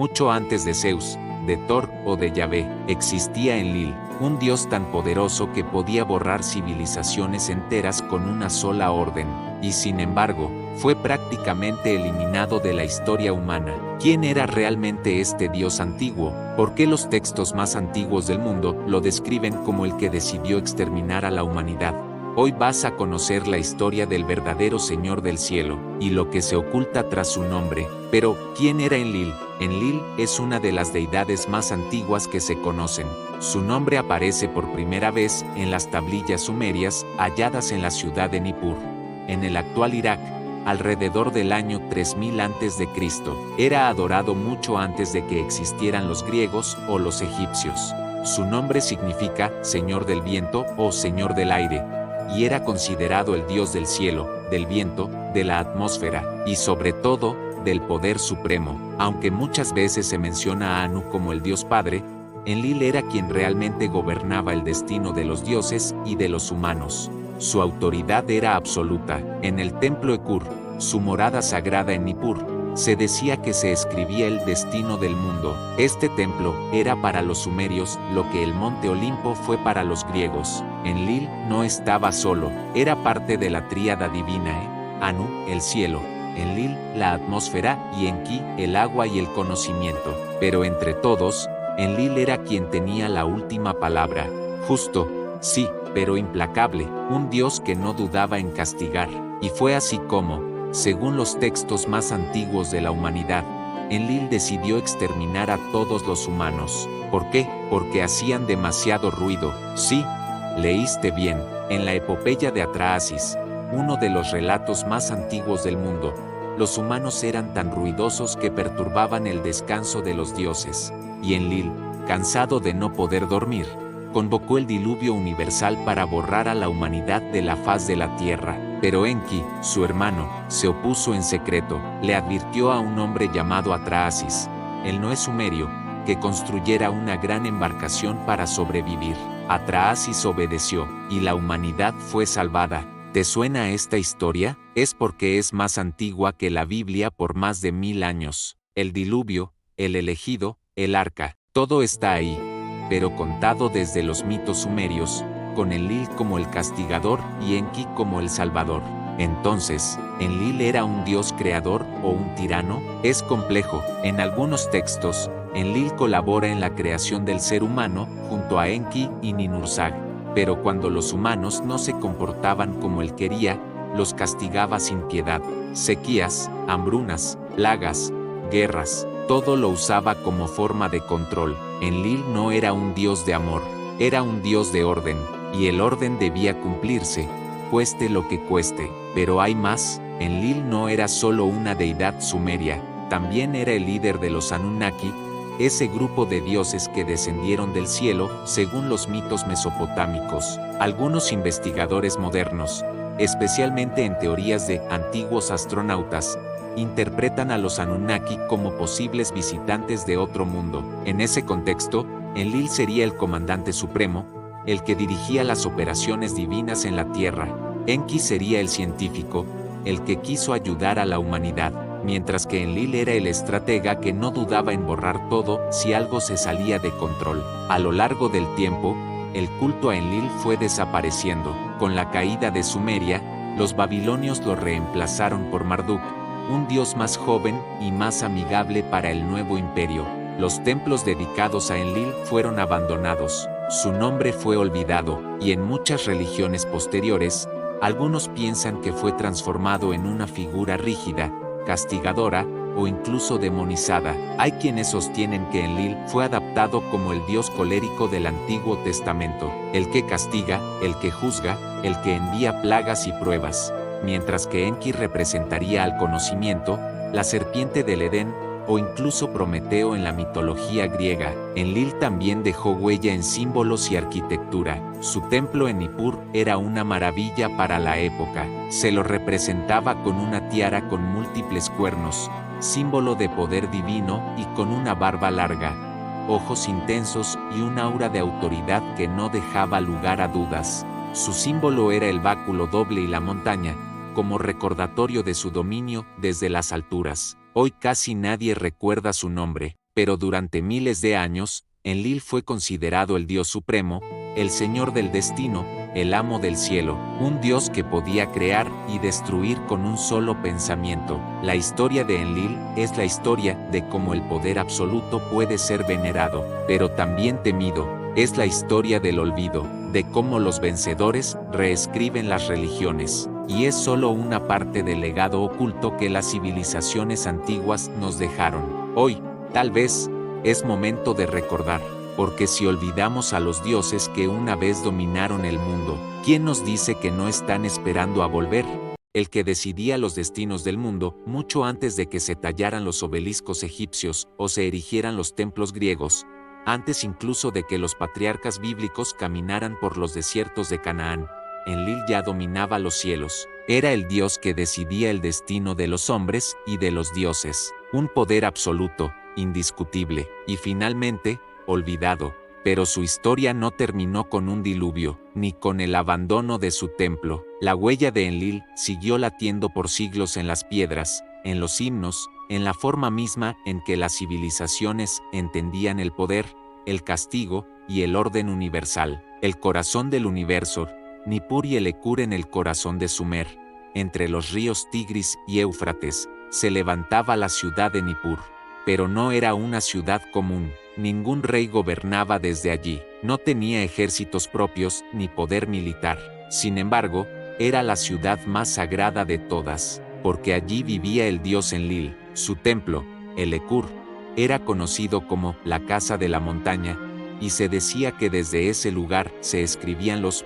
Mucho antes de Zeus, de Thor o de Yahvé, existía Enlil, un dios tan poderoso que podía borrar civilizaciones enteras con una sola orden, y sin embargo, fue prácticamente eliminado de la historia humana. ¿Quién era realmente este dios antiguo? ¿Por qué los textos más antiguos del mundo lo describen como el que decidió exterminar a la humanidad? Hoy vas a conocer la historia del verdadero Señor del Cielo, y lo que se oculta tras su nombre. Pero, ¿quién era Enlil? Enlil es una de las deidades más antiguas que se conocen. Su nombre aparece por primera vez en las tablillas sumerias halladas en la ciudad de Nippur, en el actual Irak, alrededor del año 3000 a.C. Era adorado mucho antes de que existieran los griegos o los egipcios. Su nombre significa Señor del Viento o Señor del Aire, y era considerado el dios del cielo, del viento, de la atmósfera, y sobre todo, del poder supremo. Aunque muchas veces se menciona a Anu como el dios padre, Enlil era quien realmente gobernaba el destino de los dioses y de los humanos. Su autoridad era absoluta. En el templo Ekur, su morada sagrada en Nippur, se decía que se escribía el destino del mundo. Este templo era para los sumerios lo que el monte Olimpo fue para los griegos. Enlil no estaba solo, era parte de la tríada divina, Anu, el cielo, Enlil, la atmósfera, y Enki, el agua y el conocimiento. Pero entre todos, Enlil era quien tenía la última palabra. Justo, sí, pero implacable, un dios que no dudaba en castigar. Y fue así como, según los textos más antiguos de la humanidad, Enlil decidió exterminar a todos los humanos. ¿Por qué? Porque hacían demasiado ruido. Sí, leíste bien, en la epopeya de Atraasis, uno de los relatos más antiguos del mundo, los humanos eran tan ruidosos que perturbaban el descanso de los dioses. Y Enlil, cansado de no poder dormir, convocó el diluvio universal para borrar a la humanidad de la faz de la tierra. Pero Enki, su hermano, se opuso en secreto. Le advirtió a un hombre llamado Atraasis, él no es sumerio, que construyera una gran embarcación para sobrevivir. Atraasis obedeció, y la humanidad fue salvada. ¿Te suena esta historia? Es porque es más antigua que la Biblia por más de 1000 años. El diluvio, el elegido, el arca, todo está ahí, pero contado desde los mitos sumerios, con Enlil como el castigador y Enki como el salvador. Entonces, ¿Enlil era un dios creador o un tirano? Es complejo. En algunos textos, Enlil colabora en la creación del ser humano junto a Enki y Ninursag, pero cuando los humanos no se comportaban como él quería, los castigaba sin piedad. Sequías, hambrunas, plagas, guerras, todo lo usaba como forma de control. Enlil no era un dios de amor, era un dios de orden, y el orden debía cumplirse, cueste lo que cueste. Pero hay más, Enlil no era solo una deidad sumeria, también era el líder de los Anunnaki, ese grupo de dioses que descendieron del cielo, según los mitos mesopotámicos. Algunos investigadores modernos, especialmente en teorías de antiguos astronautas, interpretan a los Anunnaki como posibles visitantes de otro mundo. En ese contexto, Enlil sería el comandante supremo, el que dirigía las operaciones divinas en la Tierra. Enki sería el científico, el que quiso ayudar a la humanidad, mientras que Enlil era el estratega que no dudaba en borrar todo si algo se salía de control. A lo largo del tiempo, el culto a Enlil fue desapareciendo. Con la caída de Sumeria, los babilonios lo reemplazaron por Marduk, un dios más joven y más amigable para el nuevo imperio. Los templos dedicados a Enlil fueron abandonados, su nombre fue olvidado, y en muchas religiones posteriores, algunos piensan que fue transformado en una figura rígida, castigadora, o incluso demonizada. Hay quienes sostienen que Enlil fue adaptado como el dios colérico del Antiguo Testamento, el que castiga, el que juzga, el que envía plagas y pruebas, mientras que Enki representaría al conocimiento, la serpiente del Edén, o incluso Prometeo en la mitología griega. Enlil también dejó huella en símbolos y arquitectura. Su templo en Nippur era una maravilla para la época. Se lo representaba con una tiara con múltiples cuernos, símbolo de poder divino, y con una barba larga, ojos intensos y un aura de autoridad que no dejaba lugar a dudas. Su símbolo era el báculo doble y la montaña, como recordatorio de su dominio desde las alturas. Hoy casi nadie recuerda su nombre, pero durante miles de años, Enlil fue considerado el Dios supremo, el Señor del destino, el amo del cielo, un Dios que podía crear y destruir con un solo pensamiento. La historia de Enlil es la historia de cómo el poder absoluto puede ser venerado, pero también temido. Es la historia del olvido, de cómo los vencedores reescriben las religiones, y es solo una parte del legado oculto que las civilizaciones antiguas nos dejaron. Hoy, tal vez, es momento de recordar. Porque si olvidamos a los dioses que una vez dominaron el mundo, ¿quién nos dice que no están esperando a volver? El que decidía los destinos del mundo, mucho antes de que se tallaran los obeliscos egipcios o se erigieran los templos griegos, antes incluso de que los patriarcas bíblicos caminaran por los desiertos de Canaán, Enlil ya dominaba los cielos. Era el Dios que decidía el destino de los hombres y de los dioses, un poder absoluto, indiscutible, y finalmente, olvidado, pero su historia no terminó con un diluvio, ni con el abandono de su templo. La huella de Enlil siguió latiendo por siglos en las piedras, en los himnos, en la forma misma en que las civilizaciones entendían el poder, el castigo y el orden universal. El corazón del universo, Nippur y Elekur en el corazón de Sumer, entre los ríos Tigris y Éufrates, se levantaba la ciudad de Nippur. Pero no era una ciudad común. Ningún rey gobernaba desde allí, no tenía ejércitos propios ni poder militar. Sin embargo, era la ciudad más sagrada de todas, porque allí vivía el dios Enlil. Su templo, Elekur, era conocido como la Casa de la Montaña, y se decía que desde ese lugar se escribían los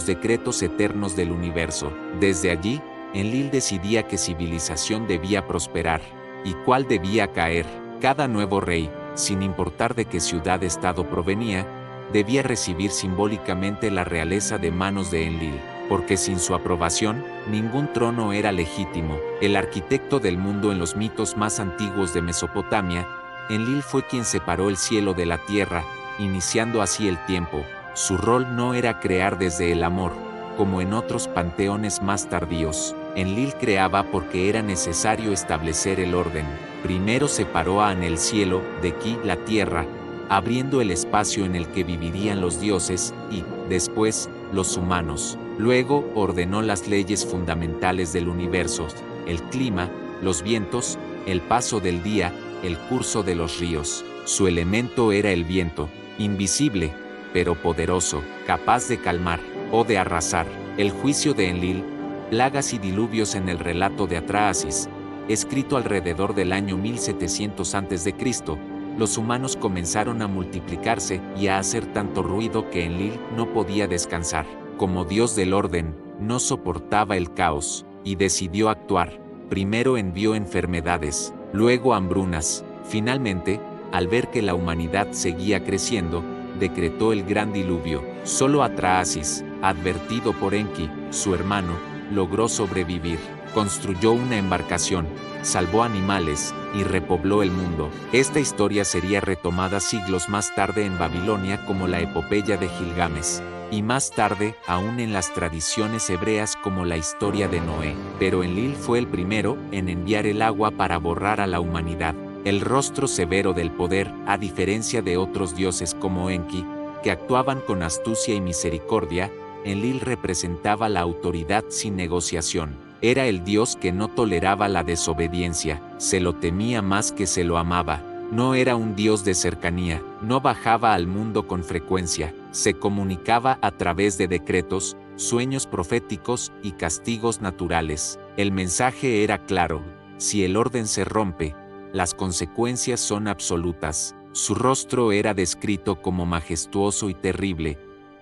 decretos eternos del universo. Desde allí, Enlil decidía qué civilización debía prosperar y cuál debía caer. Cada nuevo rey, sin importar de qué ciudad-estado provenía, debía recibir simbólicamente la realeza de manos de Enlil, porque sin su aprobación, ningún trono era legítimo. El arquitecto del mundo en los mitos más antiguos de Mesopotamia, Enlil fue quien separó el cielo de la tierra, iniciando así el tiempo. Su rol no era crear desde el amor, como en otros panteones más tardíos. Enlil creaba porque era necesario establecer el orden. Primero separó a An el cielo, de Ki la tierra, abriendo el espacio en el que vivirían los dioses, y, después, los humanos. Luego ordenó las leyes fundamentales del universo, el clima, los vientos, el paso del día, el curso de los ríos. Su elemento era el viento, invisible, pero poderoso, capaz de calmar o de arrasar. El juicio de Enlil, plagas y diluvios en el relato de Atrahasis, escrito alrededor del año 1700 a.C., los humanos comenzaron a multiplicarse y a hacer tanto ruido que Enlil no podía descansar. Como dios del orden, no soportaba el caos, y decidió actuar. Primero envió enfermedades, luego hambrunas. Finalmente, al ver que la humanidad seguía creciendo, decretó el gran diluvio. Solo Atrahasis, advertido por Enki, su hermano, logró sobrevivir. Construyó una embarcación, salvó animales y repobló el mundo. Esta historia sería retomada siglos más tarde en Babilonia como la epopeya de Gilgamesh, y más tarde aún en las tradiciones hebreas como la historia de Noé. Pero Enlil fue el primero en enviar el agua para borrar a la humanidad. El rostro severo del poder, a diferencia de otros dioses como Enki, que actuaban con astucia y misericordia, Enlil representaba la autoridad sin negociación. Era el dios que no toleraba la desobediencia, se lo temía más que se lo amaba. No era un dios de cercanía, no bajaba al mundo con frecuencia, se comunicaba a través de decretos, sueños proféticos y castigos naturales. El mensaje era claro: si el orden se rompe, las consecuencias son absolutas. Su rostro era descrito como majestuoso y terrible,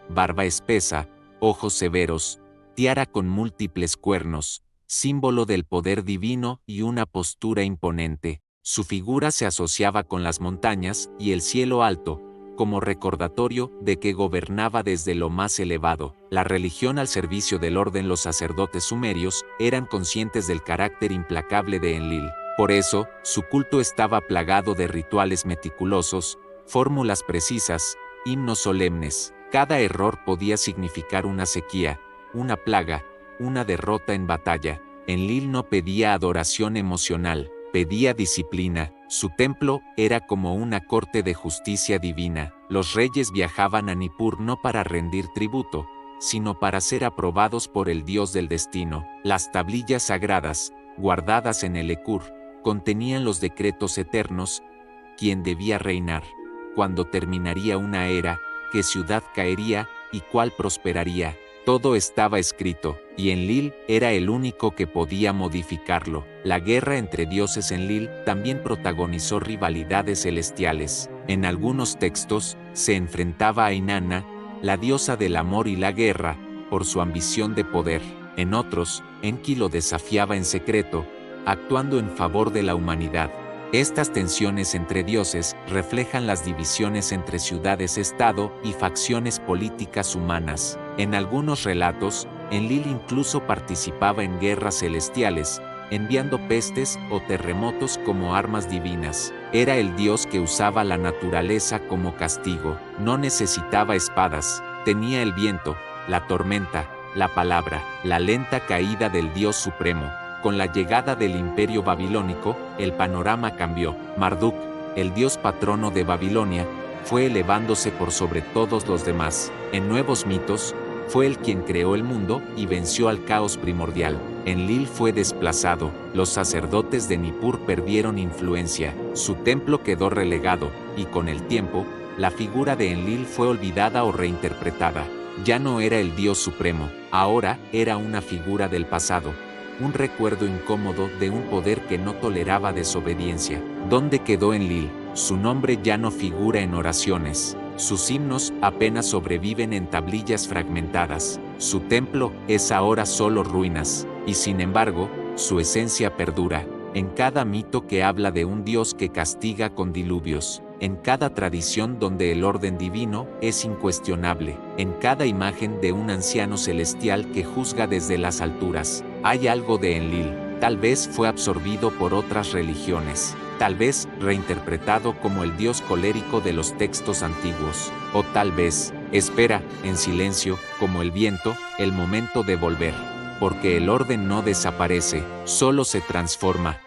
barba espesa, ojos severos, tiara con múltiples cuernos, símbolo del poder divino y una postura imponente. Su figura se asociaba con las montañas y el cielo alto, como recordatorio de que gobernaba desde lo más elevado. La religión al servicio del orden. Los sacerdotes sumerios eran conscientes del carácter implacable de Enlil. Por eso, su culto estaba plagado de rituales meticulosos, fórmulas precisas, himnos solemnes. Cada error podía significar una sequía, una plaga, una derrota en batalla. Enlil no pedía adoración emocional, pedía disciplina. Su templo era como una corte de justicia divina. Los reyes viajaban a Nippur no para rendir tributo, sino para ser aprobados por el dios del destino. Las tablillas sagradas, guardadas en el Ekur, contenían los decretos eternos, quién debía reinar, cuándo terminaría una era, qué ciudad caería y cuál prosperaría. Todo estaba escrito, y Enlil era el único que podía modificarlo. La guerra entre dioses en Enlil también protagonizó rivalidades celestiales. En algunos textos, se enfrentaba a Inanna, la diosa del amor y la guerra, por su ambición de poder. En otros, Enki lo desafiaba en secreto, actuando en favor de la humanidad. Estas tensiones entre dioses reflejan las divisiones entre ciudades-estado y facciones políticas humanas. En algunos relatos, Enlil incluso participaba en guerras celestiales, enviando pestes o terremotos como armas divinas. Era el dios que usaba la naturaleza como castigo. No necesitaba espadas, tenía el viento, la tormenta, la palabra, la lenta caída del dios supremo. Con la llegada del imperio babilónico, el panorama cambió. Marduk, el dios patrono de Babilonia, fue elevándose por sobre todos los demás. En nuevos mitos, fue él quien creó el mundo y venció al caos primordial. Enlil fue desplazado, los sacerdotes de Nippur perdieron influencia, su templo quedó relegado, y con el tiempo, la figura de Enlil fue olvidada o reinterpretada. Ya no era el dios supremo, ahora era una figura del pasado. Un recuerdo incómodo de un poder que no toleraba desobediencia. ¿Dónde quedó Enlil? Su nombre ya no figura en oraciones. Sus himnos apenas sobreviven en tablillas fragmentadas. Su templo es ahora solo ruinas, y sin embargo, su esencia perdura. En cada mito que habla de un dios que castiga con diluvios, en cada tradición donde el orden divino es incuestionable, en cada imagen de un anciano celestial que juzga desde las alturas, hay algo de Enlil. Tal vez fue absorbido por otras religiones, tal vez reinterpretado como el dios colérico de los textos antiguos, o tal vez, espera, en silencio, como el viento, el momento de volver. Porque el orden no desaparece, solo se transforma.